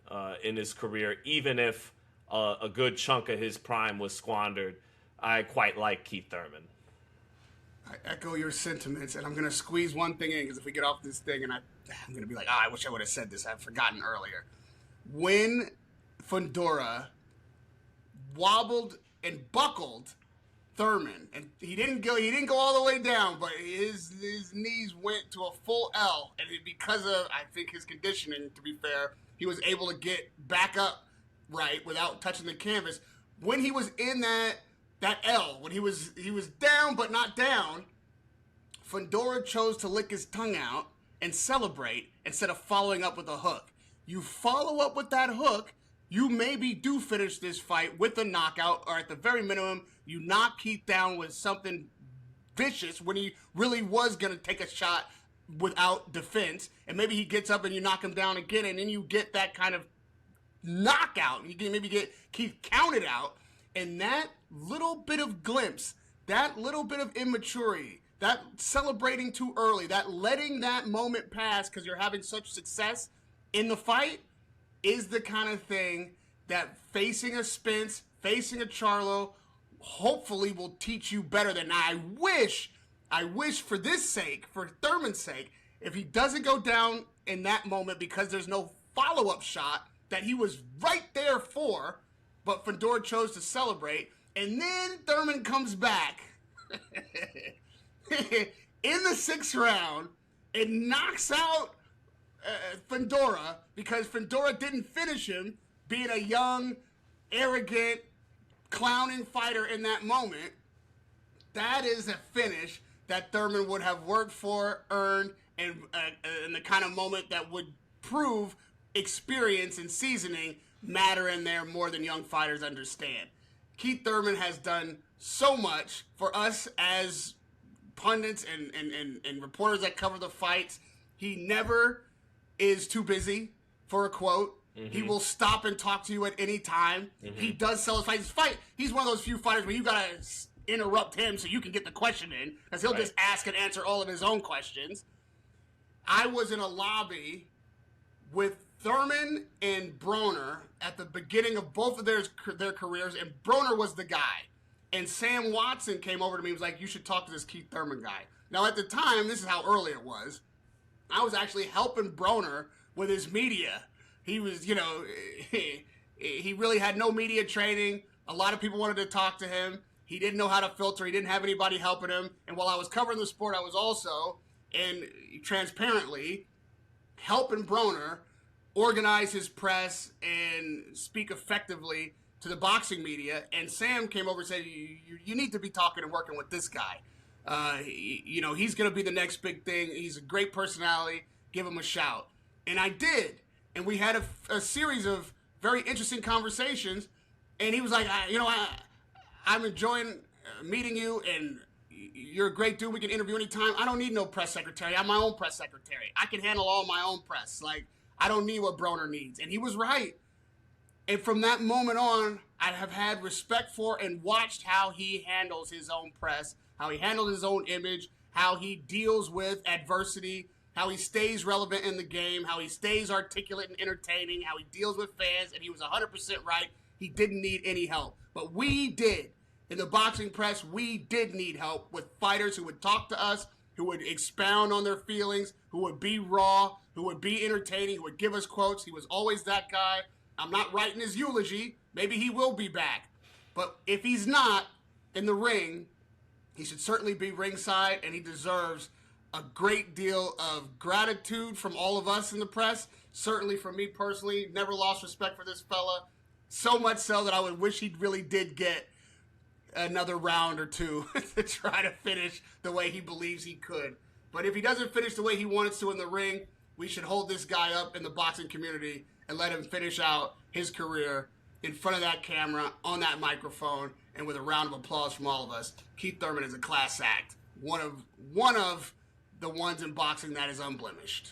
in his career, even if a good chunk of his prime was squandered. I quite like Keith Thurman. I echo your sentiments, and I'm going to squeeze one thing in, because if we get off this thing, and I'm going to be like, I wish I would have said this. I've forgotten earlier. When Fondora wobbled and buckled Thurman, and he didn't go all the way down, but his knees went to a full L, and because of, I think, his conditioning, to be fair, he was able to get back up right without touching the canvas. When he was in that L, when he was down but not down, Fondora chose to lick his tongue out and celebrate instead of following up with a hook. You follow up with that hook, you maybe do finish this fight with a knockout, or at the very minimum, you knock Keith down with something vicious when he really was going to take a shot without defense, and maybe he gets up and you knock him down again, and then you get that kind of knockout. You can maybe get Keith counted out, and that little bit of glimpse, that little bit of immaturity, that celebrating too early, that letting that moment pass because you're having such success in the fight, is the kind of thing that facing a Spence, facing a Charlo, hopefully will teach you better than I wish for this sake, for Thurman's sake, if he doesn't go down in that moment because there's no follow-up shot that he was right there for, but Fondora chose to celebrate, and then Thurman comes back in the 6th round and knocks out Fondora because Fondora didn't finish him, being a young, arrogant, clowning fighter in that moment. That is a finish that Thurman would have worked for, earned, and the kind of moment that would prove experience and seasoning matter in there more than young fighters understand. Keith Thurman has done so much for us as pundits and reporters that cover the fights. He never is too busy for a quote. Mm-hmm. He will stop and talk to you at any time. Mm-hmm. He does sell his fight. He's one of those few fighters where you gotta interrupt him so you can get the question in, because he'll just ask and answer all of his own questions. I was in a lobby with Thurman and Broner at the beginning of both of their careers, and Broner was the guy. And Sam Watson came over to me and was like, you should talk to this Keith Thurman guy. Now, at the time, this is how early it was, I was actually helping Broner with his media. He was, he really had no media training. A lot of people wanted to talk to him. He didn't know how to filter. He didn't have anybody helping him. And while I was covering the sport, I was also, and transparently, helping Broner organize his press and speak effectively to the boxing media. And Sam came over and said, you need to be talking and working with this guy. He's going to be the next big thing. He's a great personality. Give him a shout. And I did. And we had a series of very interesting conversations. And he was like, I'm enjoying meeting you, and you're a great dude. We can interview anytime. I don't need no press secretary. I'm my own press secretary. I can handle all my own press. Like, I don't need what Broner needs. And he was right. And from that moment on, I have had respect for and watched how he handles his own press, how he handles his own image, how he deals with adversity, how he stays relevant in the game, how he stays articulate and entertaining, how he deals with fans. And he was 100% right. He didn't need any help. But we did. In the boxing press, we did need help with fighters who would talk to us, who would expound on their feelings, who would be raw, who would be entertaining, who would give us quotes. He was always that guy. I'm not writing his eulogy. Maybe he will be back. But if he's not in the ring, he should certainly be ringside, and he deserves a great deal of gratitude from all of us in the press. Certainly from me personally, never lost respect for this fella. So much so that I would wish he really did get another round or two to try to finish the way he believes he could. But if he doesn't finish the way he wants to in the ring, we should hold this guy up in the boxing community and let him finish out his career in front of that camera, on that microphone, and with a round of applause from all of us. Keith Thurman is a class act. One of the ones in boxing that is unblemished.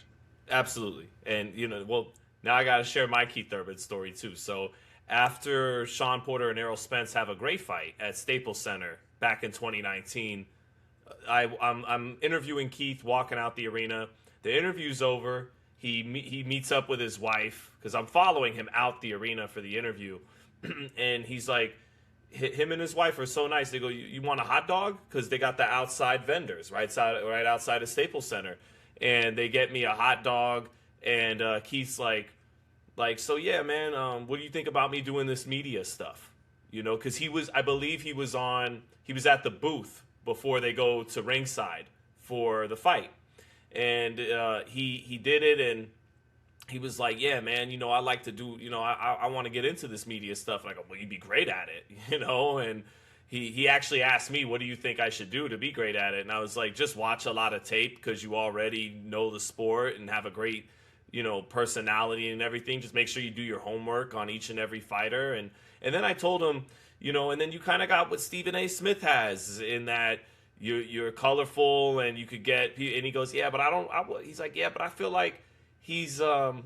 Absolutely. And, now I got to share my Keith Thurman story, too. So after Sean Porter and Errol Spence have a great fight at Staples Center back in 2019, I'm interviewing Keith, walking out the arena. The interview's over. He meets up with his wife, because I'm following him out the arena for the interview. And he's like, him and his wife are so nice. They go, you want a hot dog? Because they got the outside vendors right outside of Staples Center. And they get me a hot dog. And Keith's like, so yeah, man, what do you think about me doing this media stuff? Because I believe he was at the booth before they go to ringside for the fight. And he did it, and he was like, yeah, man, I like to do, I want to get into this media stuff. And I go, well, you'd be great at it, and he actually asked me, what do you think I should do to be great at it? And I was like, just watch a lot of tape, because you already know the sport and have a great personality and everything. Just make sure you do your homework on each and every fighter. And then I told him, and then you kind of got what Stephen A. Smith has, in that you're colorful and you could get, and he goes, yeah, but he's like, yeah, but I feel like he doesn't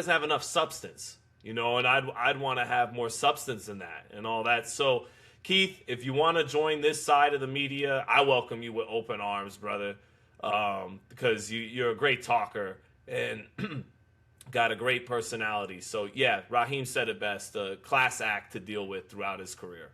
have enough substance, and I'd want to have more substance than that and all that. So Keith, if you want to join this side of the media, I welcome you with open arms, brother. Because you're a great talker and got a great personality. So, yeah, Raheem said it best, a class act to deal with throughout his career.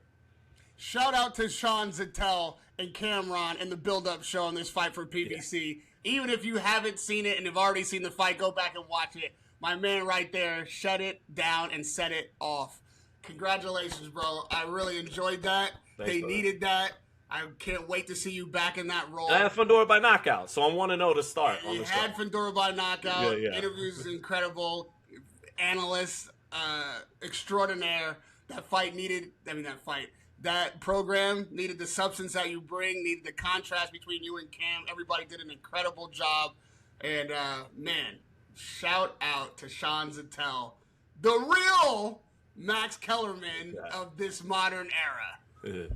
Shout out to Sean Zettel and Cameron in the build-up show on this fight for PBC. Yeah. Even if you haven't seen it and have already seen the fight, go back and watch it. My man right there, shut it down and set it off. Congratulations, bro. I really enjoyed that. Thanks, they needed that. I can't wait to see you back in that role. I had Fondora by knockout, so I'm 1-0 to start. You had Fondora by knockout. Yeah. Interviews is incredible. Analyst extraordinaire. That program needed the substance that you bring, needed the contrast between you and Cam. Everybody did an incredible job. And, man, shout out to Sean Zettel, the real Max Kellerman of this modern era.